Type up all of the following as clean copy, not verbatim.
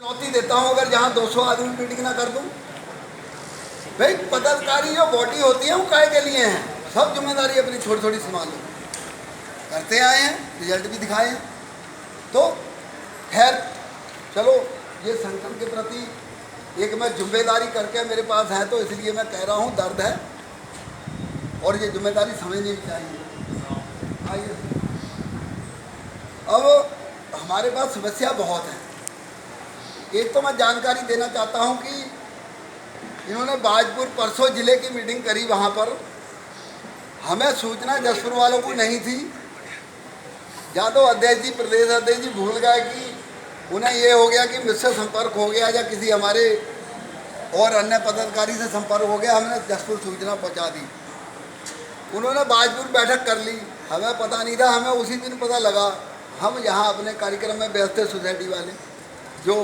चुनौती देता हूँ अगर जहाँ 200 आदमी मीटिंग ना कर दूँ। भाई पदाधिकारी जो बॉडी होती है वो काय के लिए हैं, सब जिम्मेदारी अपनी छोटी छोटी संभालो, करते आए हैं, रिजल्ट भी दिखाए हैं। तो खैर चलो, ये संगठन के प्रति एक मैं जिम्मेदारी करके मेरे पास है, तो इसलिए मैं कह रहा हूँ, दर्द है और ये जिम्मेदारी समझनी भी चाहिए। आइए, अब हमारे पास समस्या बहुत है। एक तो मैं जानकारी देना चाहता हूं कि इन्होंने बाजपुर परसों जिले की मीटिंग करी, वहां पर हमें सूचना जसपुर वालों को नहीं थी। या तो अध्यक्ष जी, प्रदेश अध्यक्ष जी भूल गए कि उन्हें ये हो गया कि मुझसे संपर्क हो गया या किसी हमारे और अन्य पदाधिकारी से संपर्क हो गया, हमने जसपुर सूचना पहुंचा दी। उन्होंने बाजपुर बैठक कर ली, हमें पता नहीं था, हमें उसी दिन पता लगा। हम यहाँ अपने कार्यक्रम में व्यस्त थे, सोसाइटी वाले जो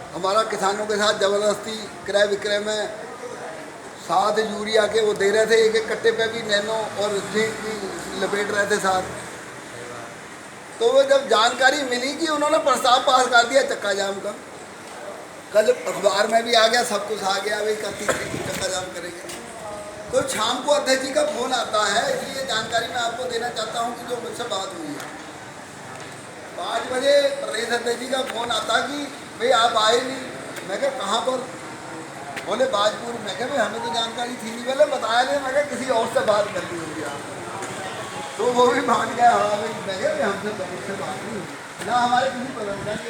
हमारा किसानों के साथ ज़बरदस्ती क्रय विक्रय में साथ यूरिया के वो दे रहे थे, एक एक कट्टे पे भी नैनो और जिंक की लपेट रहे थे साथ। तो वो जब जानकारी मिली कि उन्होंने प्रस्ताव पास कर दिया चक्का जाम का, कल अखबार में भी आ गया, सब कुछ आ गया, भाई 31 तारीख को चक्का जाम करेंगे। तो शाम को अध्यक्ष जी का फोन आता है, इसलिए जानकारी मैं आपको देना चाहता हूँ कि जो मुझसे बात हुई है। 5 बजे प्रदेश अध्यक्ष जी का फोन आता कि भाई आप आए नहीं। मैं कहा कहाँ पर? बोले बाजपुर। मैं कहा भाई हमें तो जानकारी थी नहीं, बोले बताया नहीं। मैं कहा किसी और से बात कर ली होगी आप। तो वो भी मान गया, हाँ भाई। मैं कहा हमसे से बात नहीं हुई ना, हमारे किसी पदाधिकारी।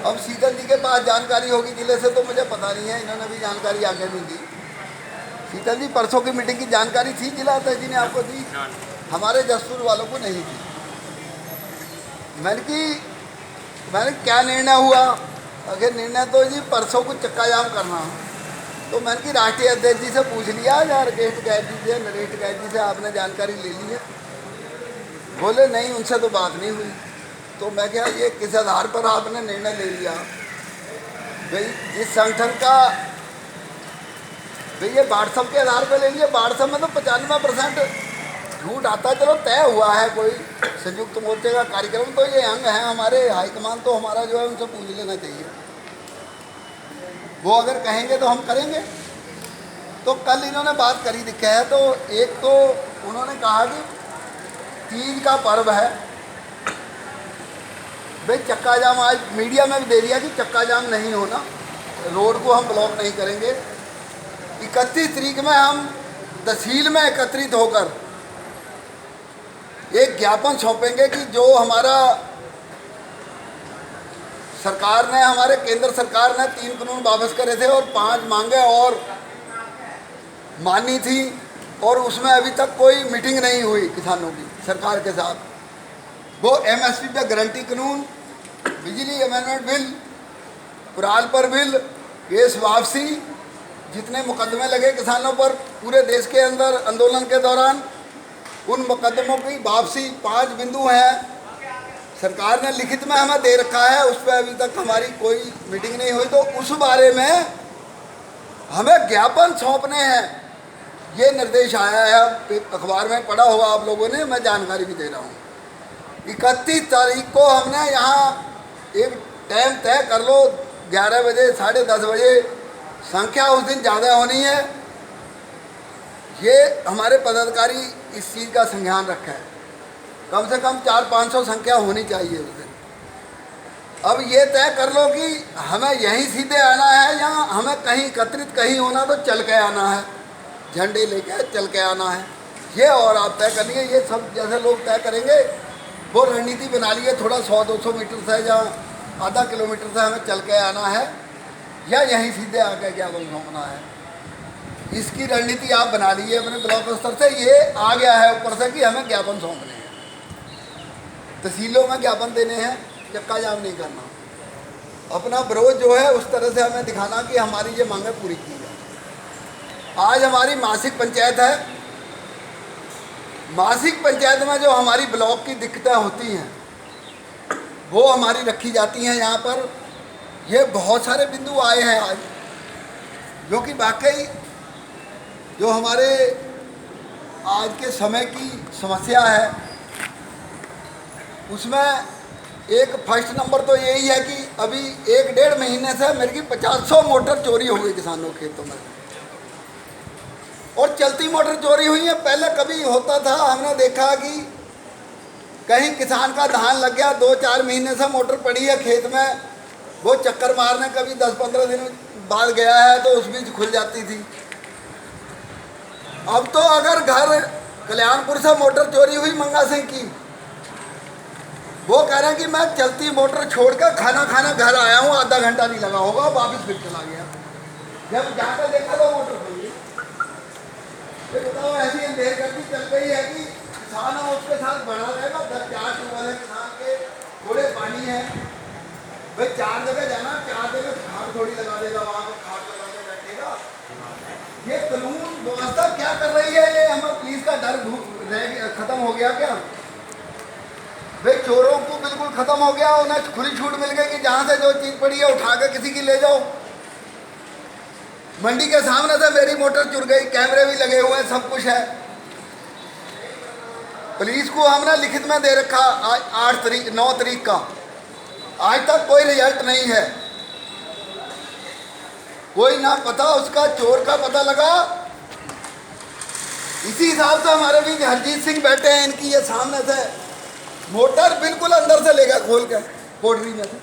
अब शीतल जी के पास जानकारी होगी जिले से, तो मुझे पता नहीं है, इन्होंने भी जानकारी आगे नहीं दी। शीतल जी, परसों की मीटिंग की जानकारी थी जिला अध्यक्ष जी ने आपको दी, हमारे जसपुर वालों को नहीं दी। मैंने क्या निर्णय हुआ? अगर निर्णय तो जी परसों को चक्का जाम करना, तो मैंने कि राष्ट्रीय अध्यक्ष जी से पूछ लिया या नरेश गैद जी से आपने जानकारी ले ली है? बोले नहीं, उनसे तो बात नहीं हुई। तो मैं क्या, ये किस आधार पर आपने निर्णय ले लिया? भाई जिस संगठन का, भाई ये व्हाट्सएप के आधार पर ले लिया। व्हाट्सएप में तो 95% झूठ आता। चलो तय हुआ है कोई संयुक्त मोर्चे का कार्यक्रम, तो ये अंग है हमारे हाईकमान, तो हमारा जो है उनसे पूछ लेना चाहिए। वो अगर कहेंगे तो हम करेंगे। तो कल इन्होंने बात करी दिखा है। तो एक तो उन्होंने कहा कि तीज का पर्व है, भाई चक्का जाम, आज मीडिया में भी दे दिया कि चक्का जाम नहीं होना, रोड को हम ब्लॉक नहीं करेंगे। 31 तारीख में हम तहसील में एकत्रित होकर एक ज्ञापन सौंपेंगे कि जो हमारा सरकार ने, हमारे केंद्र सरकार ने 3 कानून वापस करे थे और 5 मांगे और मानी थी, और उसमें अभी तक कोई मीटिंग नहीं हुई किसानों की सरकार के साथ। वो एमएसपी पे गारंटी कानून, बिजली अमेंडमेंट बिल, पुराल पर बिल, केस वापसी, जितने मुकदमे लगे किसानों पर पूरे देश के अंदर आंदोलन के दौरान, उन मुकदमों की वापसी, 5 बिंदु हैं। सरकार ने लिखित में हमें दे रखा है, उस पर अभी तक हमारी कोई मीटिंग नहीं हुई। तो उस बारे में हमें ज्ञापन सौंपने हैं, ये निर्देश आया है, अखबार में पढ़ा होगा आप लोगों ने, मैं जानकारी भी दे रहा हूँ। 31 तारीख को हमने यहाँ एक टाइम तय कर लो, 11 बजे, 10:30 बजे। संख्या उस दिन ज़्यादा होनी है, ये हमारे पदाधिकारी इस चीज़ का संज्ञान रखा है। कम से कम 400-500 संख्या होनी चाहिए उस दिन। अब ये तय कर लो कि हमें यहीं सीधे आना है या हमें कहीं एकत्रित कहीं होना, तो चल के आना है, झंडे लेके चल के आना है, ये और आप तय कर लिए। ये सब जैसे लोग तय करेंगे, वो रणनीति बना लिए, थोड़ा 100-200 मीटर से या आधा किलोमीटर से हमें चल के आना है या यहीं सीधे आके ज्ञापन सौंपना है। इसकी रणनीति आप बना लीजिए अपने ब्लॉक स्तर से। ये आ गया है ऊपर से कि हमें ज्ञापन सौंपने हैं, तहसीलों में ज्ञापन देने हैं, चक्का जाम नहीं करना। अपना विरोध जो है उस तरह से हमें दिखाना कि हमारी ये मांगें पूरी की जाए। आज हमारी मासिक पंचायत है, मासिक पंचायत में जो हमारी ब्लॉक की दिक्कतें होती हैं वो हमारी रखी जाती हैं यहाँ पर। ये बहुत सारे बिंदु आए हैं आज, जो कि वाकई जो हमारे आज के समय की समस्या है, उसमें एक फर्स्ट नंबर तो यही है कि अभी 1-1.5 महीने से मेरे की 50 मोटर चोरी हो गई किसानों के खेतों में, और चलती मोटर चोरी हुई है। पहले कभी होता था, हमने देखा कि कहीं किसान का धान लग गया, 2-4 महीने से मोटर पड़ी है खेत में, वो चक्कर मारने कभी 10-15 दिन बाद गया है तो उस बीच खुल जाती थी। अब तो अगर घर कल्याणपुर से मोटर चोरी हुई मंगा सिंह की, वो कह रहे हैं कि मैं चलती मोटर छोड़कर खाना खाना घर आया हूँ, आधा घंटा नहीं लगा होगा, वापस फिर चला गया। जब जाकर देखा तो मोटर खुल गई। ये बताओ, ऐसी अंधेर गर्दी चल गई है कि किसान उसके साथ बढ़ा रहेगा। 10-4 ट्यूबवेल है किसान के, थोड़े पानी है भाई, 4 जगह जाना, 4 जगह खाद थोड़ी लगा देगा, वहाँ पर खाद लगा के बैठेगा। ये कानून व्यवस्था क्या कर रही है? ये हमारे पुलिस का डर खत्म हो गया क्या भाई? चोरों को बिल्कुल खत्म हो गया, उन्हें खुली छूट मिल गई कि जहाँ से जो चीज़ पड़ी है उठा के किसी की ले जाओ। मंडी के सामने से मेरी मोटर चुर गई, कैमरे भी लगे हुए हैं, सब कुछ है। पुलिस को हमने लिखित में दे रखा 9 तारीख का, आज तक कोई रिजल्ट नहीं है। कोई ना पता उसका चोर का पता लगा। इसी हिसाब से हमारे बीच हरजीत सिंह बैठे हैं, इनकी ये सामने से मोटर बिल्कुल अंदर से लेगा खोल के कोठरी में से।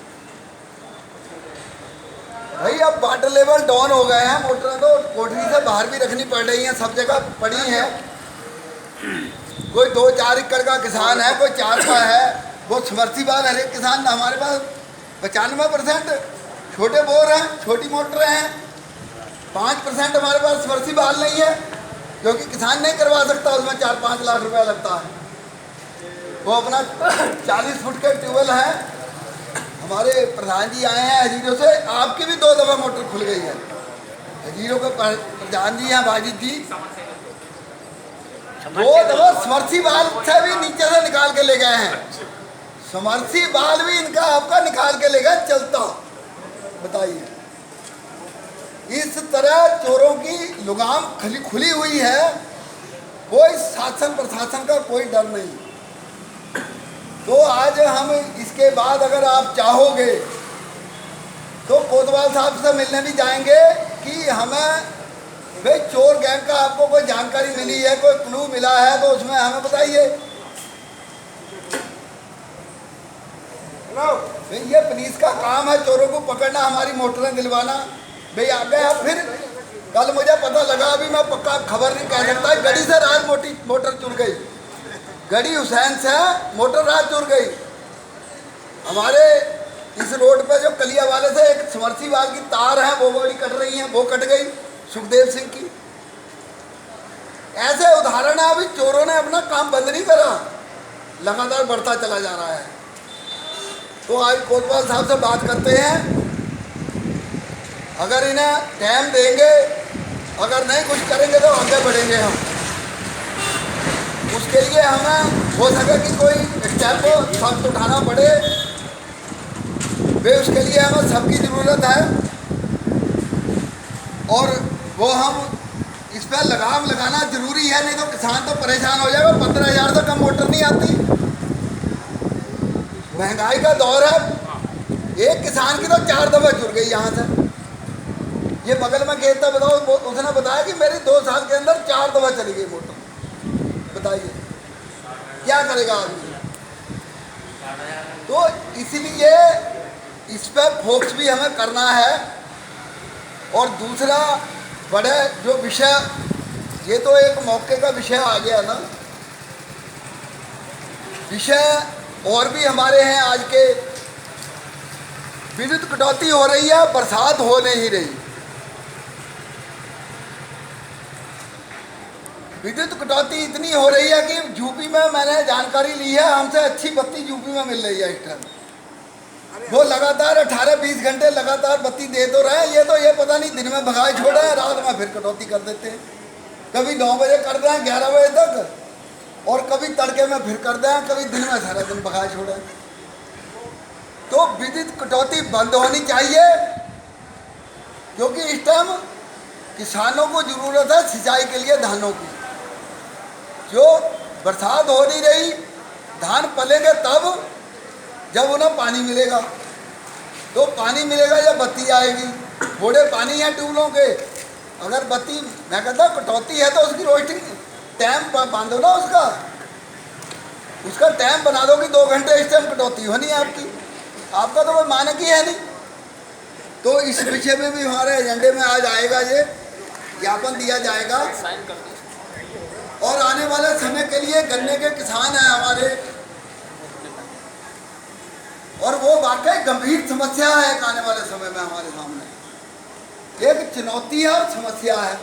भाई अब वाटर लेवल डाउन हो गए हैं, मोटर तो कोठरी से बाहर भी रखनी पड़ रही हैं, सब जगह पड़ी हैं। कोई 2-4 एकड़ का किसान है, कोई 4 का है, वो समर्सिबल हर एक किसान। हमारे पास 95% छोटे बोर हैं, छोटी मोटर हैं। 5% हमारे पास समर्सिबल नहीं है, क्योंकि किसान नहीं करवा सकता, उसमें 4-5 लाख रुपया लगता है। वो अपना 40 फुट के ट्यूबवेल है। हमारे प्रधान जी आए हैं हजीरों से, आपकी भी 2 दफ़ा मोटर खुल गई है। हजीरों के प्रधान जी हैं बाजिद जी, 2 दफ़ा समर्सिबल से भी नीचे से निकाल के ले गए हैं। समर्सिबल भी इनका आपका निकाल के ले गए चलता। बताइए, इस तरह चोरों की लगाम खुली हुई है, कोई शासन प्रशासन का कोई डर नहीं। तो आज हम इसके बाद अगर आप चाहोगे तो कोतवाल साहब से मिलने भी जाएंगे कि हमें भाई चोर गैंग का आपको कोई जानकारी मिली है, कोई क्लू मिला है तो उसमें हमें बताइए। भाई ये पुलिस का काम है चोरों को पकड़ना, हमारी मोटरें दिलवाना। भाई आ गए अब फिर, कल मुझे पता लगा, अभी मैं पक्का खबर नहीं कह सकता, गड़ी से रात मोटर चुर गई, गड़ी हुसैन से मोटर रात चुर गई। हमारे इस रोड पे जो कलिया वाले से एक समर्सिबल की तार है, वो बड़ी कट रही है, वो कट गई सुखदेव सिंह की। ऐसे उदाहरण है। अभी चोरों ने अपना काम बंद नहीं करा, लगातार बढ़ता चला जा रहा है। तो आज कोतवाल साहब से बात करते हैं, अगर इन्हें टाइम देंगे, अगर नहीं कुछ करेंगे तो आगे बढ़ेंगे हम। उसके लिए हमें हो सके कि कोई स्टेप सख्त उठाना पड़े, वे उसके लिए हमें सबकी ज़रूरत है। और वो हम इस पर लगाम लगाना ज़रूरी है, नहीं तो किसान तो परेशान हो जाएगा। 15,000 से कम मोटर नहीं आती, महंगाई का दौर है। एक किसान की तो 4 दफ़ा जुड़ गई यहाँ से। ये बगल में खेत था, बताओ, उसने बताया कि मेरी 2 साल के अंदर 4 दफ़ा चली गई मोटर। बताइए क्या करेगा आदमी? तो इसलिए इस पर फोकस भी हमें करना है। और दूसरा बड़े जो विषय, ये तो एक मौके का विषय आ गया ना, विषय और भी हमारे हैं आज के। विद्युत कटौती हो रही है, बरसात हो नहीं रही। विद्युत कटौती इतनी हो रही है कि यूपी में मैंने जानकारी ली है, हमसे अच्छी बत्ती यूपी में मिल रही है इस टाइम। वो लगातार 18-20 घंटे लगातार बत्ती दे तो रहे हैं। ये तो ये पता नहीं दिन में भगाए छोड़ा है, रात में फिर कटौती कर देते हैं। कभी 9 बजे कर दें 11 बजे तक, और कभी तड़के में फिर कर दें, कभी दिन में सारा दिन भगाए छोड़े। तो विद्युत कटौती बंद होनी चाहिए, क्योंकि इस टाइम किसानों को ज़रूरत है सिंचाई के लिए धानों की। जो बरसात हो नहीं रही, धान पलेंगे तब, जब उन्हें पानी मिलेगा। तो पानी मिलेगा जब बत्ती आएगी। थोड़े पानी है ट्यूबलों के, अगर बत्ती, मैं कहता हूँ कटौती है तो उसकी रोशनी टाइम बांधो ना, उसका टाइम बना दो कि 2 घंटे इस टाइम कटौती होनी है आपकी। आपका तो कोई मानक ही है नहीं। तो इस विषय में भी हमारे एजेंडे में आज आएगा, ये ज्ञापन दिया जाएगा। और आने वाले समय के लिए गन्ने के किसान हैं हमारे, और वो वाकई गंभीर समस्या है एक आने वाले समय में हमारे सामने। एक चुनौती है और समस्या है।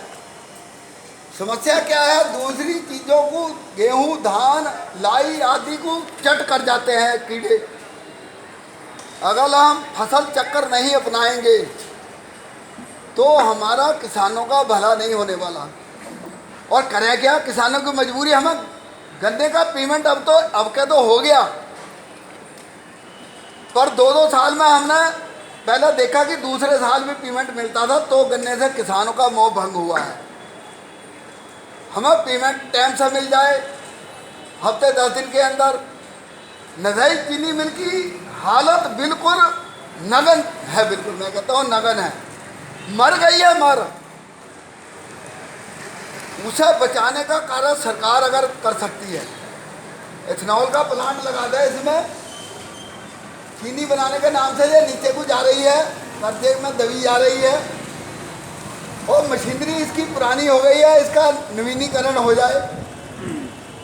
समस्या क्या है? दूसरी चीज़ों को, गेहूं, धान, लाई आदि को चट कर जाते हैं कीड़े। अगर हम फसल चक्कर नहीं अपनाएंगे तो हमारा किसानों का भला नहीं होने वाला। और करें क्या? किसानों की मजबूरी, हमें गन्ने का पेमेंट अब के तो हो गया, पर 2-2 साल में हमने पहले देखा कि दूसरे साल भी पेमेंट मिलता था, तो गन्ने से किसानों का मोह भंग हुआ है। हमें पेमेंट टाइम से मिल जाए, हफ्ते 10 दिन के अंदर। नज़ाई चीनी मिल की हालत बिल्कुल नगन है, बिल्कुल मैं कहता हूँ नगन है, मर गई है, उसे बचाने का कार्य सरकार अगर कर सकती है, इथेनॉल का प्लांट लगा दे, इसमें चीनी बनाने के नाम से ये नीचे को जा रही है, कर्जे में दबी जा रही है, और मशीनरी इसकी पुरानी हो गई है, इसका नवीनीकरण हो जाए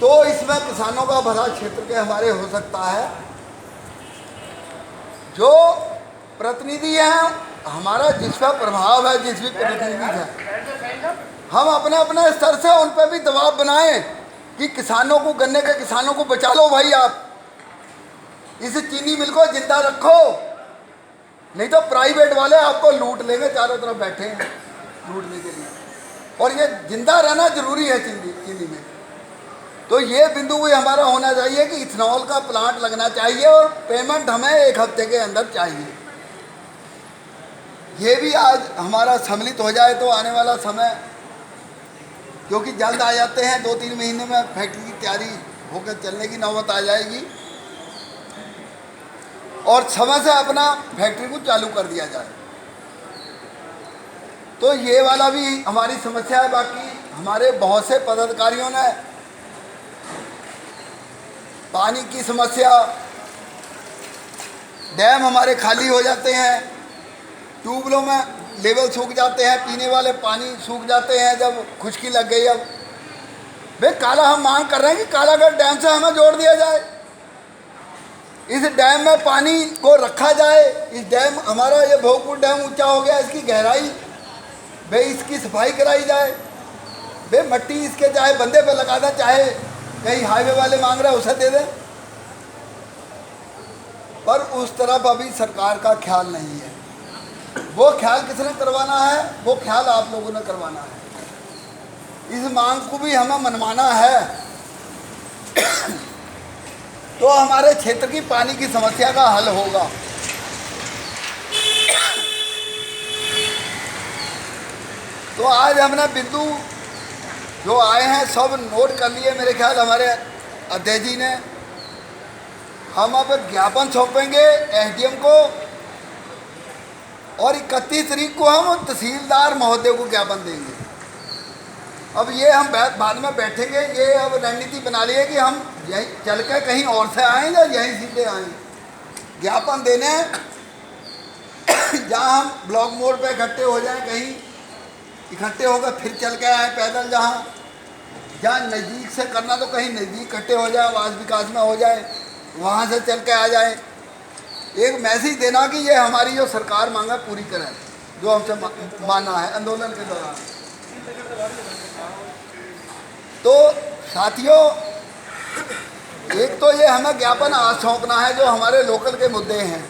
तो इसमें किसानों का भला क्षेत्र के हमारे हो सकता है। जो प्रतिनिधि हैं हमारा, जिस पर प्रभाव है, जिस भी प्रतिनिधि है, हम अपने अपने स्तर से उन पर भी दबाव बनाएं कि किसानों को, गन्ने के किसानों को बचा लो भाई, आप इस चीनी मिल को जिंदा रखो, नहीं तो प्राइवेट वाले आपको लूट लेंगे। चारों तरफ बैठे हैं लूटने के लिए, और ये जिंदा रहना जरूरी है चीनी में। तो ये बिंदु भी हमारा होना चाहिए कि इथेनॉल का प्लांट लगना चाहिए, और पेमेंट हमें 1 हफ्ते के अंदर चाहिए। ये भी आज हमारा सम्मिलित हो जाए तो आने वाला समय, क्योंकि जल्द आ जाते हैं, 2-3 महीने में फैक्ट्री की तैयारी होकर चलने की नौबत आ जाएगी, और समय से अपना फैक्ट्री को चालू कर दिया जाए। तो ये वाला भी हमारी समस्या है। बाकी हमारे बहुत से पदाधिकारियों ने पानी की समस्या, डैम हमारे खाली हो जाते हैं, ट्यूबवेलों में लेवल सूख जाते हैं, पीने वाले पानी सूख जाते हैं जब खुश्की लग गई। अब भाई काला, हम मांग कर रहे हैं कि कालागढ़ डैम से हमें जोड़ दिया जाए, इस डैम में पानी को रखा जाए। इस डैम, हमारा ये भोगपुर डैम ऊंचा हो गया, इसकी गहराई भाई इसकी सफाई कराई जाए। भाई मट्टी इसके चाहे बंदे पे लगा दें, चाहे कहीं हाईवे वाले मांग रहे हैं उसे दे दें, पर उस तरफ अभी सरकार का ख्याल नहीं है। वो ख्याल किसने करवाना है? वो ख्याल आप लोगों ने करवाना है। इस मांग को भी हमें मनवाना है तो हमारे क्षेत्र की पानी की समस्या का हल होगा। तो आज हमने बिंदु जो आए हैं सब नोट कर लिए मेरे ख्याल हमारे अध्यक्ष जी ने। हम अब ज्ञापन सौंपेंगे एसडीएम को, और 31 तारीख को हम तहसीलदार महोदय को ज्ञापन देंगे। अब ये हम बाद में बैठेंगे, ये अब रणनीति बना ली है कि हम यहीं चल के कहीं और से आएँ या यहीं सीधे आएँ ज्ञापन देने। जहाँ हम ब्लॉक मोड़ पे इकट्ठे हो जाएं, कहीं इकट्ठे होकर फिर चल के आए पैदल, जहाँ नज़दीक से करना तो कहीं नज़दीक इकट्ठे हो जाए, आवास विकास में हो जाए, वहाँ से चल के आ जाए। एक मैसेज देना कि ये हमारी जो सरकार मांगा पूरी करें, जो हमसे माना है आंदोलन के दौरान। तो साथियों, एक तो ये हमें ज्ञापन आज सौंपना है जो हमारे लोकल के मुद्दे हैं।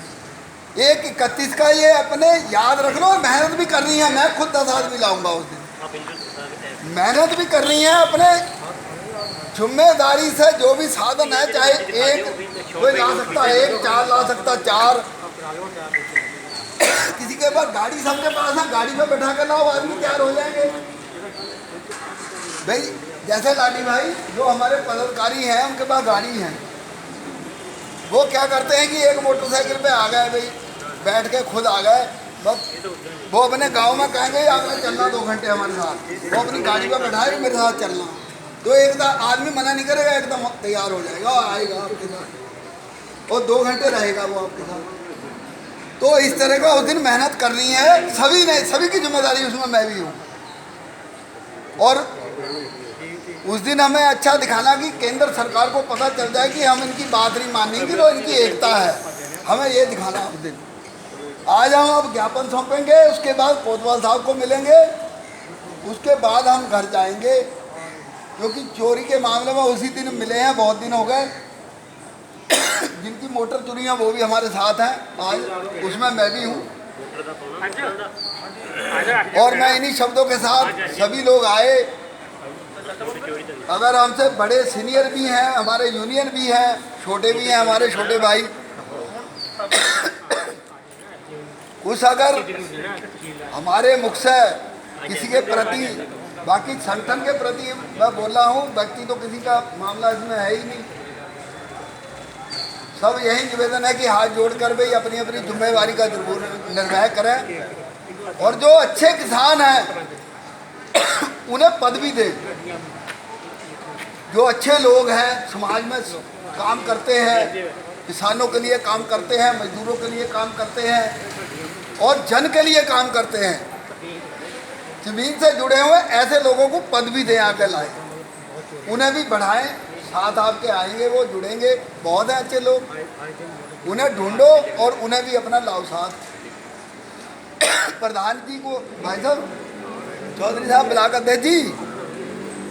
1-31 का ये अपने याद रख लो, मेहनत भी करनी है। मैं खुद 10 आदमी लाऊंगा उस दिन, मेहनत भी करनी है अपने जिम्मेदारी से। जो भी साधन है, चाहे एक कोई ला सकता है, 1 4 ला सकता 4, किसी के पास गाड़ी, सबके पास है, गाड़ी में बैठा कर लाओ, आदमी तैयार हो जाएंगे। भाई जैसे लाडी भाई जो हमारे पदाधिकारी हैं उनके पास गाड़ी है, वो क्या करते हैं कि एक मोटरसाइकिल पे आ गए भाई, बैठ के खुद आ गए, बस वो अपने गांव में कहेंगे आपने चलना 2 घंटे हमारे साथ, वो अपनी गाड़ी पर बैठाए मेरे साथ चलना, तो एकदम आदमी मना नहीं करेगा, एकदम तैयार हो जाएगा, आएगा आपके साथ और 2 घंटे रहेगा वो आपके साथ। तो इस तरह का उस दिन मेहनत करनी है सभी ने, सभी की जिम्मेदारी उसमें मैं भी हूँ। और उस दिन हमें अच्छा दिखाना कि केंद्र सरकार को पता चल जाए कि हम इनकी बात नहीं मानेंगे, तो इनकी एकता है, हमें ये दिखाना उस दिन। आज हम अब ज्ञापन सौंपेंगे, उसके बाद कोतवाल साहब को मिलेंगे, उसके बाद हम घर जाएंगे, क्योंकि चोरी के मामले में उसी दिन मिले हैं, बहुत दिन हो गए। जिनकी मोटर चोरी है वो भी हमारे साथ हैं आज, उसमें मैं भी हूँ। और मैं इन्हीं शब्दों के साथ सभी लोग आए, अगर हमसे बड़े सीनियर भी हैं, हमारे यूनियन भी हैं, छोटे भी हैं हमारे छोटे भाई, कुछ अगर हमारे मुख से किसी के प्रति, बाकी संगठन के प्रति मैं बोल रहा हूँ, व्यक्ति तो किसी का मामला इसमें है ही नहीं, सब यही निवेदन है कि हाथ जोड़कर भाई अपनी अपनी जिम्मेवारी का निर्वाह करें, और जो अच्छे किसान हैं उन्हें पद भी दें, जो अच्छे लोग हैं समाज में काम करते हैं, किसानों के लिए काम करते हैं, मजदूरों के लिए काम करते हैं और जन के लिए काम करते हैं, जमीन से जुड़े हुए ऐसे लोगों को पद भी दें, आगे लाए, उन्हें भी बढ़ाएं, साथ आपके आएंगे, वो जुड़ेंगे, बहुत हैं अच्छे लोग, उन्हें ढूंढो और उन्हें भी अपना लाओ साथ। प्रधान जी को, भाई साहब चौधरी साहब, ब्लॉक अध्यक्ष जी,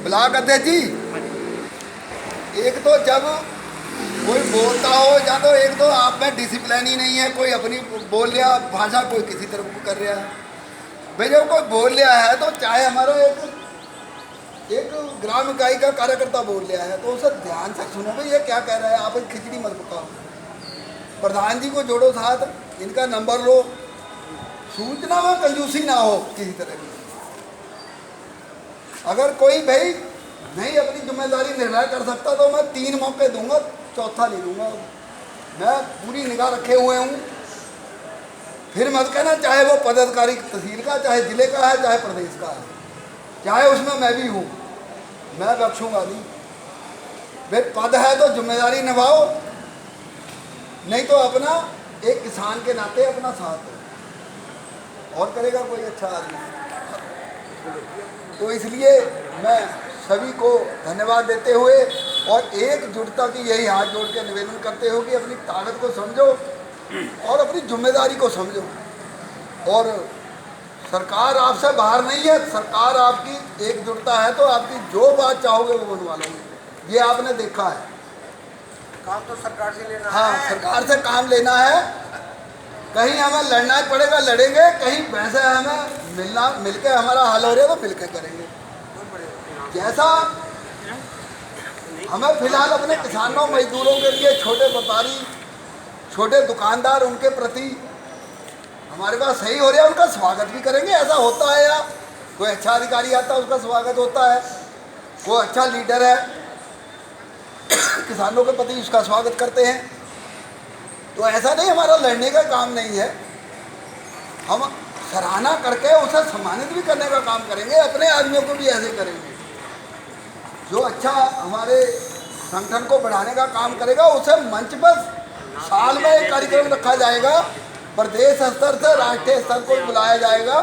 ब्लॉक अध्यक्ष जी, एक तो जब कोई बोलता हो या तो एक तो आप में डिसिप्लिन ही नहीं है, कोई अपनी बोल लिया भाषा, कोई किसी तरफ कर रहा है भाई, जब कोई बोल लिया है तो चाहे हमारा एक ग्राम इकाई का कार्यकर्ता बोल लिया है तो उसे ध्यान से सुनो भाई, ये क्या कह रहा है, आप खिचड़ी मत पकाओ, प्रधान जी को जोड़ो साथ, इनका नंबर लो, सूचना में कंजूसी ना हो किसी तरह की। अगर कोई भाई नहीं अपनी जिम्मेदारी निर्वाह कर सकता तो मैं 3 मौके दूंगा, चौथा नहीं दूंगा, मैं पूरी निगाह रखे हुए हूँ। फिर मत कहना चाहे वो पदाधिकारी तहसील का, चाहे जिले का है, चाहे प्रदेश का है, चाहे उसमें मैं भी हूँ, मैं बख्शूंगा नहीं। भाई पद है तो जिम्मेदारी निभाओ, नहीं तो अपना एक किसान के नाते अपना साथ दो, और करेगा कोई अच्छा आदमी। तो इसलिए मैं सभी को धन्यवाद देते हुए और एकजुटता की यही हाथ जोड़ के निवेदन करते हो कि अपनी ताकत को समझो और अपनी जिम्मेदारी को समझो, और सरकार आपसे बाहर नहीं है, सरकार आपकी एकजुटता है तो आपकी जो बात चाहोगे वो बनवा लोगे, ये आपने देखा है। काम तो सरकार से लेना है। हाँ, सरकार से काम लेना है, कहीं हमें लड़ना ही पड़ेगा लड़ेंगे, कहीं वैसे हमें मिलके हमारा हल हो रहा है तो मिलके करेंगे। जैसा हमें फिलहाल अपने किसानों मजदूरों के लिए, छोटे व्यापारी, छोटे दुकानदार, उनके प्रति हमारे पास सही हो रहा है, उनका स्वागत भी करेंगे, ऐसा होता है। या कोई अच्छा अधिकारी आता है उसका स्वागत होता है, कोई अच्छा लीडर है किसानों के प्रति उसका स्वागत करते हैं। तो ऐसा नहीं हमारा लड़ने का काम नहीं है, हम सराहना करके उसे सम्मानित भी करने का काम करेंगे, अपने आदमियों को भी ऐसे करेंगे। जो अच्छा हमारे संगठन को बढ़ाने का काम करेगा उसे मंच पर साल में एक कार्यक्रम रखा जाएगा, प्रदेश स्तर से राष्ट्रीय स्तर को बुलाया जाएगा,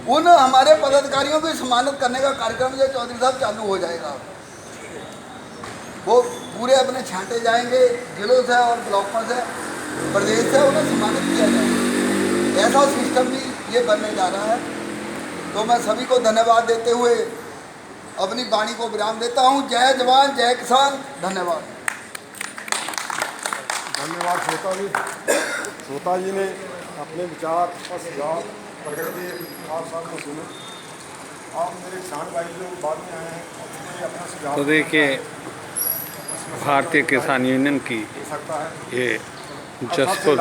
उन हमारे पदाधिकारियों को सम्मानित करने का कार्यक्रम जो चौधरी साहब चालू हो जाएगा। वो पूरे अपने छांटे जाएंगे जिलों से और ब्लॉकों से, प्रदेश से, उन्हें सम्मानित किया जाएगा। ऐसा सिस्टम भी ये बनने जा रहा है। तो मैं सभी को धन्यवाद देते हुए अपनी वाणी को विराम देता हूँ। जय जवान जय किसान। धन्यवाद। धन्यवाद श्रोता जी। श्रोता जी ने अपने विचार और सुझाव प्रकट किए, आप साथ में सुने। आप मेरे किसान भाई जो बाद में आए हैं उन्होंने अपना सुझाव, तो देखिए भारतीय किसान यूनियन की ये जसपुर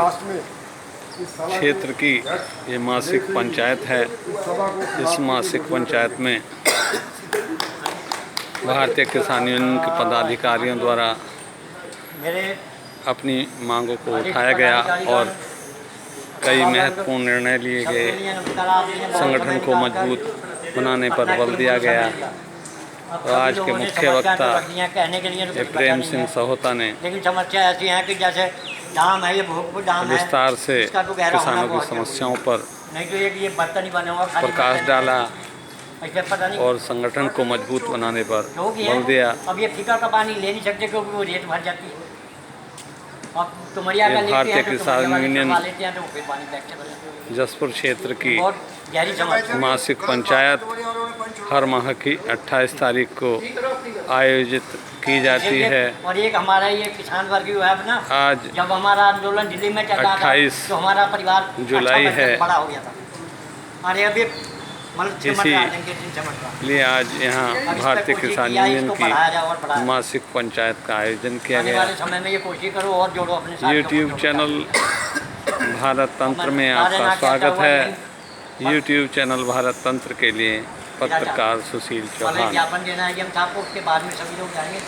क्षेत्र की ये मासिक पंचायत है। इस मासिक पंचायत में भारतीय किसान यूनियन के पदाधिकारियों द्वारा अपनी मांगों को उठाया गया और कई महत्वपूर्ण निर्णय लिए गए। संगठन को मजबूत बनाने पर बल दिया गया। और आज के मुख्य वक्ता प्रेम सिंह सहोता ने लेकिन समस्या ऐसी है कि जैसे दाम है, ये भोगपुर दाम है, विस्तार से इसका तो गहरा किसानों होना की समस्याओं पर नहीं तो ये बर्तन ही बने हुआ खाली प्रकाश बर्तन डाला ऐसे पता नहीं और संगठन को मजबूत बनाने पर जो भी बल है। दिया। अब ये फीका का पानी ले नहीं सकते क्योंकि वो रेत भर जाती है। अब तुमरिया का ये लेते भारतीय हैं तो किसान तुमरिया वाले यूनियन करवा लेते हैं तो फिर पानी बैठ के भर जाता है। जसपुर क्षेत्र की बहुत गहरी समस्या है। मासिक पंचायत हर माह की 28 तारीख को आयोजित की जाती है। और एक हमारा ये किसान वर्ग जो है ना, आज जब हमारा आंदोलन दिल्ली में चल रहा था 28 तो हमारा परिवार जुलाई अच्छा है। बड़ा हो गया था। अरे अभी मतलब सिमट रहा है, दिन के दिन सिमट रहा है। लिए आज यहाँ अब इस पर भारतीय कोशिश किसान किया, यूनियन इसको बढ़ाया जाए और की बढ़ाया। मासिक पंचायत का आयोजन किया आने गया। वाले समय में ये कोशिश करो और जोड़ो अपने साथ यूट्यूब चैनल भारत तंत्र में आपका स्वागत है। यूट्यूब चैनल भारत तंत्र के लिए पत्रकार सुशील हमें चौहान। ज्ञापन देना है कि हम आपको उसके बाद में सभी लोग जाएंगे।